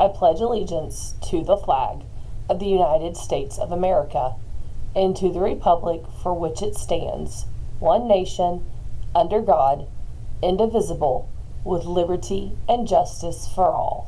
I pledge allegiance to the flag of the United States of America and to the republic for which it stands, one nation, under God, indivisible, with liberty and justice for all.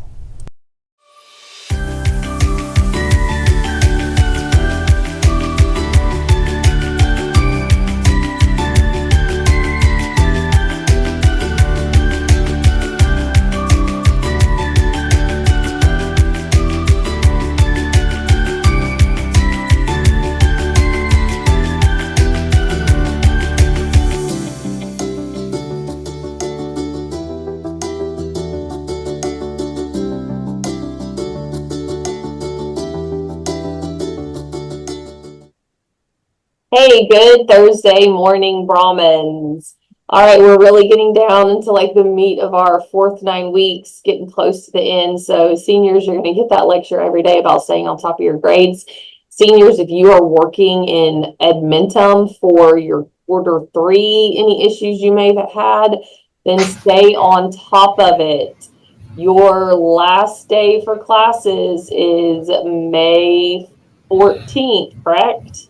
Hey, good Thursday morning, Brahmins. All right, we're really getting down into like the meat of our fourth 9 weeks, getting close to the end. So seniors, you're going to get that lecture every day about staying on top of your grades. Seniors, if you are working in Edmentum for your quarter three, any issues you may have had, then stay on top of it. Your last day for classes is May 14th, correct?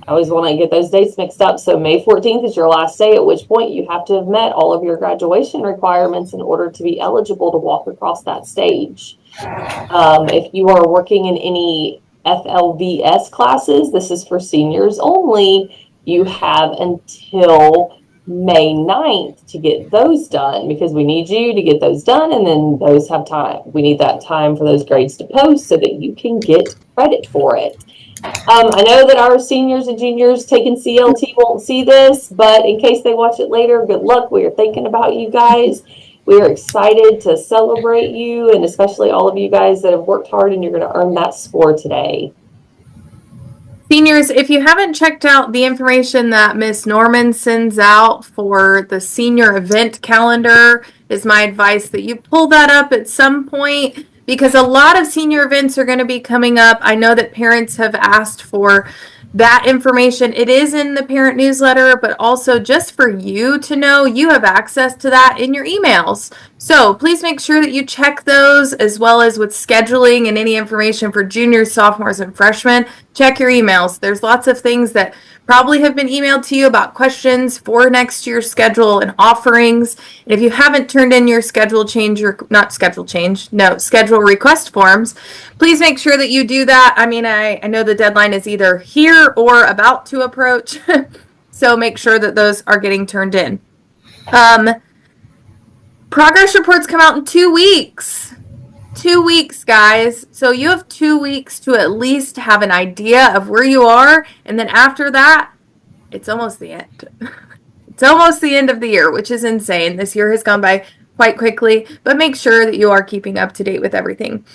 I always want to get those dates mixed up. So May 14th is your last day, at which point you have to have met all of your graduation requirements in order to be eligible to walk across that stage. If you are working in any FLVS classes, this is for seniors only, you have until May 9th to get those done, because we need you to get those done, and then those have time. We need that time for those grades to post so that you can get credit for it. I know that our seniors and juniors taking CLT won't see this, but in case they watch it later, good luck. We are thinking about you guys. We are excited to celebrate you, and especially all of you guys that have worked hard, and you're going to earn that score today. Seniors, if you haven't checked out the information that Miss Norman sends out for the senior event calendar, is my advice that you pull that up at some point, because a lot of senior events are going to be coming up. I know that parents have asked for that information. It is in the parent newsletter, but also just for you to know, you have access to that in your emails. So please make sure that you check those, as well as with scheduling and any information for juniors, sophomores, and freshmen. Check your emails. There's lots of things that probably have been emailed to you about questions for next year's schedule and offerings. And if you haven't turned in your schedule request forms, please make sure that you do that. I mean, I know the deadline is either here or about to approach, so make sure that those are getting turned in. Progress reports come out in 2 weeks. 2 weeks, guys. So you have 2 weeks to at least have an idea of where you are. And then after that, it's almost the end. It's almost the end of the year, which is insane. This year has gone by quite quickly, but make sure that you are keeping up to date with everything.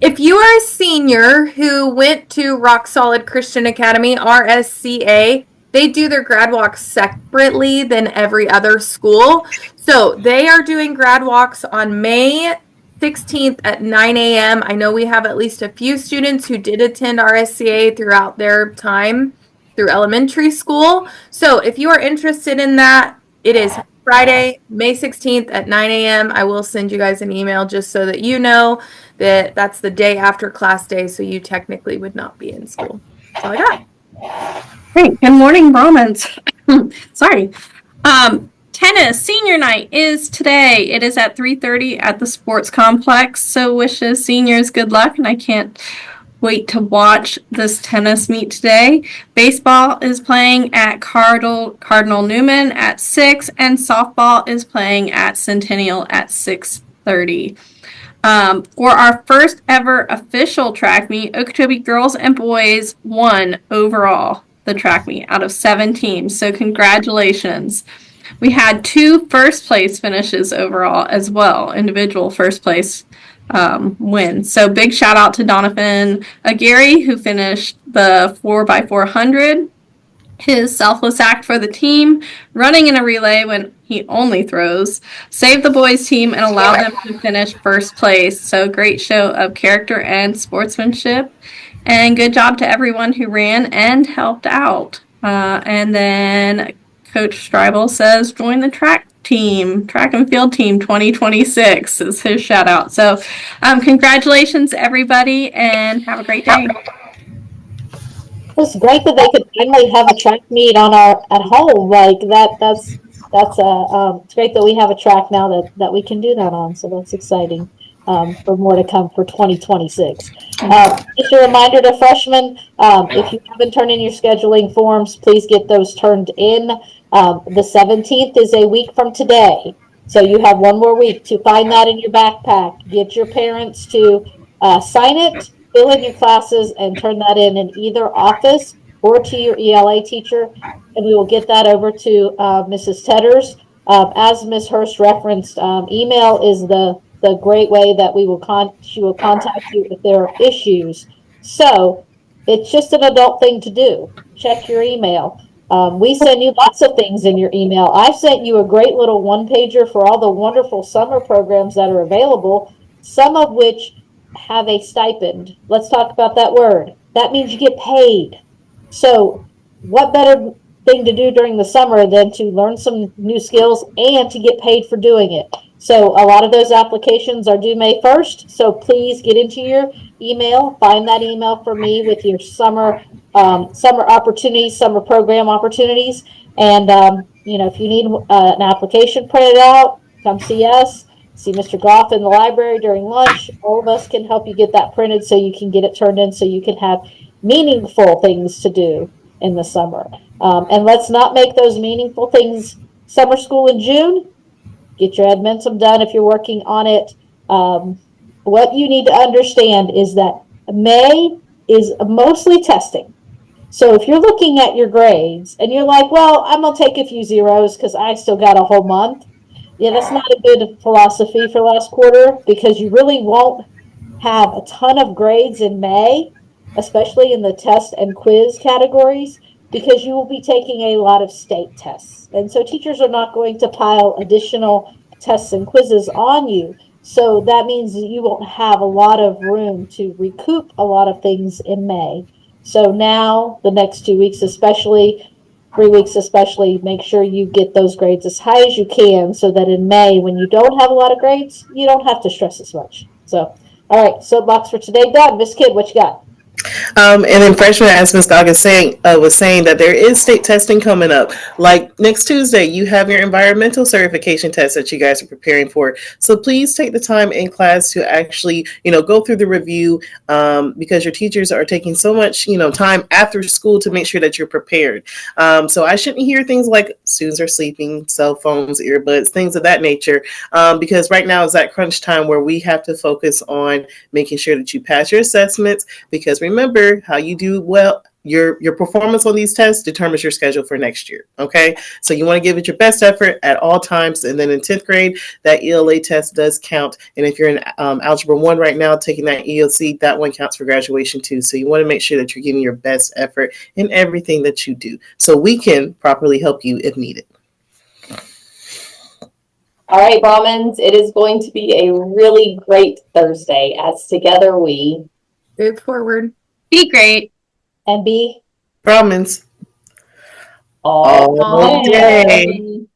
If you are a senior who went to Rock Solid Christian Academy, RSCA, they do their grad walks separately than every other school. So they are doing grad walks on May 16th at 9 a.m. I know we have at least a few students who did attend RSCA throughout their time through elementary school. So if you are interested in that, it is Friday, May 16th at 9 a.m. I will send you guys an email just so that you know that that's the day after class day, so you technically would not be in school. That's all I got. Great. Good morning, Brahmins. Sorry. Tennis senior night is today. It is at 3:30 at the sports complex. So wishes seniors good luck, and I can't wait to watch this tennis meet today. Baseball is playing at Cardinal Newman at 6, and softball is playing at Centennial at 6:30. For our first ever official track meet, Okeechobee girls and boys won overall the track meet out of 7 teams. So congratulations. We had 2 first place finishes overall as well, individual first place wins. So big shout out to Donovan Aguirre, who finished the 4x400. His selfless act for the team, running in a relay when he only throws, saved the boys team and allowed them to finish first place. So great show of character and sportsmanship. And good job to everyone who ran and helped out. And then Coach Stribel says, join the track team, track and field team 2026 is his shout out. So congratulations everybody and have a great day. It's great that they could finally have a track meet on our at home like that. That's it's great that we have a track now that we can do that on. So that's exciting for more to come for 2026. Just a reminder to freshmen, if you haven't turned in your scheduling forms, please get those turned in. The 17th is a week from today. So you have one more week to find that in your backpack. Get your parents to sign it, fill in your classes, and turn that in either office or to your ELA teacher, and we will get that over to Mrs. Tetters. As Ms. Hurst referenced, email is the great way that she will contact you if there are issues. So it's just an adult thing to do. Check your email. We send you lots of things in your email. I've sent you a great little one-pager for all the wonderful summer programs that are available, some of which have a stipend. Let's talk about that word. That means you get paid. So what better thing to do during the summer than to learn some new skills and to get paid for doing it? So a lot of those applications are due May 1st. So please get into your email, find that email for me with your summer opportunities, summer program opportunities. And, if you need an application printed out, come see us. See Mr. Goff in the library during lunch. All of us can help you get that printed so you can get it turned in so you can have meaningful things to do in the summer. And let's not make those meaningful things summer school in June. Get your Edmentum done if you're working on it. What you need to understand is that May is mostly testing. So if you're looking at your grades and you're like, well, I'm going to take a few zeros because I still got a whole month. Yeah, that's not a good philosophy for last quarter because you really won't have a ton of grades in May, especially in the test and quiz categories, because you will be taking a lot of state tests. And so teachers are not going to pile additional tests and quizzes on you. So that means that you won't have a lot of room to recoup a lot of things in May. So now, the next 2 weeks especially, 3 weeks especially, make sure you get those grades as high as you can so that in May, when you don't have a lot of grades, you don't have to stress as much. So, all right, soapbox for today done. Miss Kidd, what you got? And then freshman, as Ms. Goggins was saying that there is state testing coming up. Like next Tuesday, you have your environmental certification test that you guys are preparing for. So please take the time in class to actually, go through the review because your teachers are taking so much, time after school to make sure that you're prepared. So I shouldn't hear things like students are sleeping, cell phones, earbuds, things of that nature, because right now is that crunch time where we have to focus on making sure that you pass your assessments, because remember, how you do well, your performance on these tests determines your schedule for next year. Okay, so you want to give it your best effort at all times. And then in 10th grade, that ELA test does count. And if you're in Algebra 1 right now taking that ELC, that one counts for graduation too. So you want to make sure that you're giving your best effort in everything that you do so we can properly help you if needed. All right, Brahmins, it is going to be a really great Thursday as together we move forward. Be great. And be Brahmins all all day.